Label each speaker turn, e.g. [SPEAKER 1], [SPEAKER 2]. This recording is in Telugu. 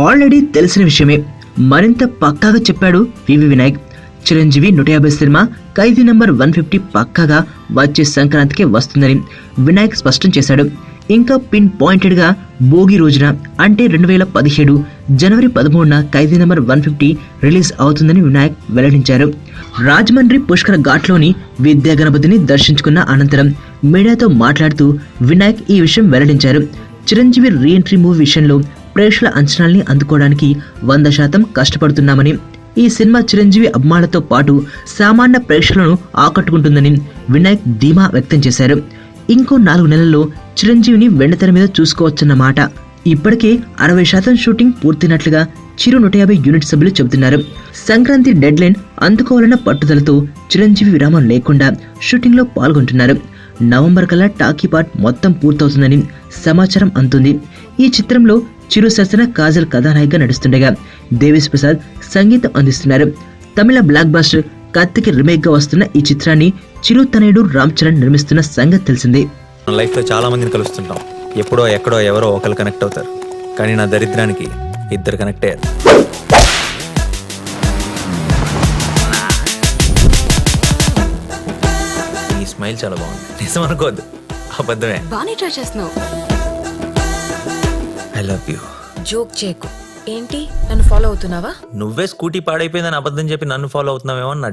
[SPEAKER 1] ఆల్రెడీ తెలిసిన విషయమే, మరింత పక్కాగా చెప్పాడు వివి వినాయక్. చిరంజీవి 150 సినిమా ఖైదీ నంబర్ 150 పక్కాగా వచ్చే సంక్రాంతికి వస్తుందని వినాయక్ స్పష్టం చేశాడు. ఇంకా పిన్ పాయింటెడ్ గా భోగి రోజున అంటే 2017 జనవరి 13న ఖైదీ నంబర్ 150 రిలీజ్ అవుతుందని వినాయక్ వెల్లడించారు. రాజమండ్రి పుష్కర ఘాట్లోని విద్యా గణపతిని దర్శించుకున్న అనంతరం మీడియాతో మాట్లాడుతూ వినాయక్ ఈ విషయం వెల్లడించారు. చిరంజీవి రీఎంట్రీ మూవీ విషయంలో ప్రేక్షకుల అంచనాల్ని అందుకోవడానికి 100% కష్టపడుతున్నామని, ఈ సినిమా చిరంజీవి అభిమానులతో పాటు సామాన్య ప్రేక్షకులను ఆకట్టుకుంటుందని వినాయక్ ధీమా వ్యక్తం చేశారు. ఇంకో 4 నెలల్లో చిరంజీవిని వెండితెర మీద చూసుకోవచ్చన్నమాట. ఇప్పటికే 60% షూటింగ్ పూర్తినట్లుగా చిరు 150 యూనిట్ సభ్యులు చెబుతున్నారు. సంక్రాంతి డెడ్ లైన్ అందుకోవాలన్న పట్టుదలతో చిరంజీవి విరామం లేకుండా షూటింగ్ లో పాల్గొంటున్నారు. నవంబర్ కల్లా టాకీ పార్ట్ మొత్తం పూర్తవుతుందని సమాచారం అందుతుంది. ఈ చిత్రంలో చిరు సరసన కాజల్ కథానాయికగా నడుస్తుండగా దేవిశ్రీ ప్రసాద్ సంగీతం అందిస్తున్నారు. తమిళ బ్లాక్ బాస్టర్ కత్తికి రీమేక్ గా వస్తున్న ఈ చిత్రాన్ని చిరు తనయుడు రామ్ చరణ్ నిర్మిస్తున్న సంగతి తెలిసిందే.
[SPEAKER 2] లైఫ్ లో చాలా మందిని కలుస్తుంటాం. ఎప్పుడో ఎక్కడో ఎవరో ఒకరు కనెక్ట్ అవుతారు. కానీ నా దరిద్రానికి 2 కనెక్ట్ అయ్యారు. ఈ స్మైల్ చాలా బాగుంది. నిజం అనుకోవద్దు, అబద్ధమే.
[SPEAKER 3] బానే ట్రై చేస్తున్నావు.
[SPEAKER 2] I love you.
[SPEAKER 3] జోక్ చేయకు. ఏంటి నన్ను ఫాలో అవుతున్నావా?
[SPEAKER 2] నువ్వే స్కూటీ పాడైపోయిందని అబద్ధం చెప్పి నన్ను ఫాలో అవుతున్నావేమో నా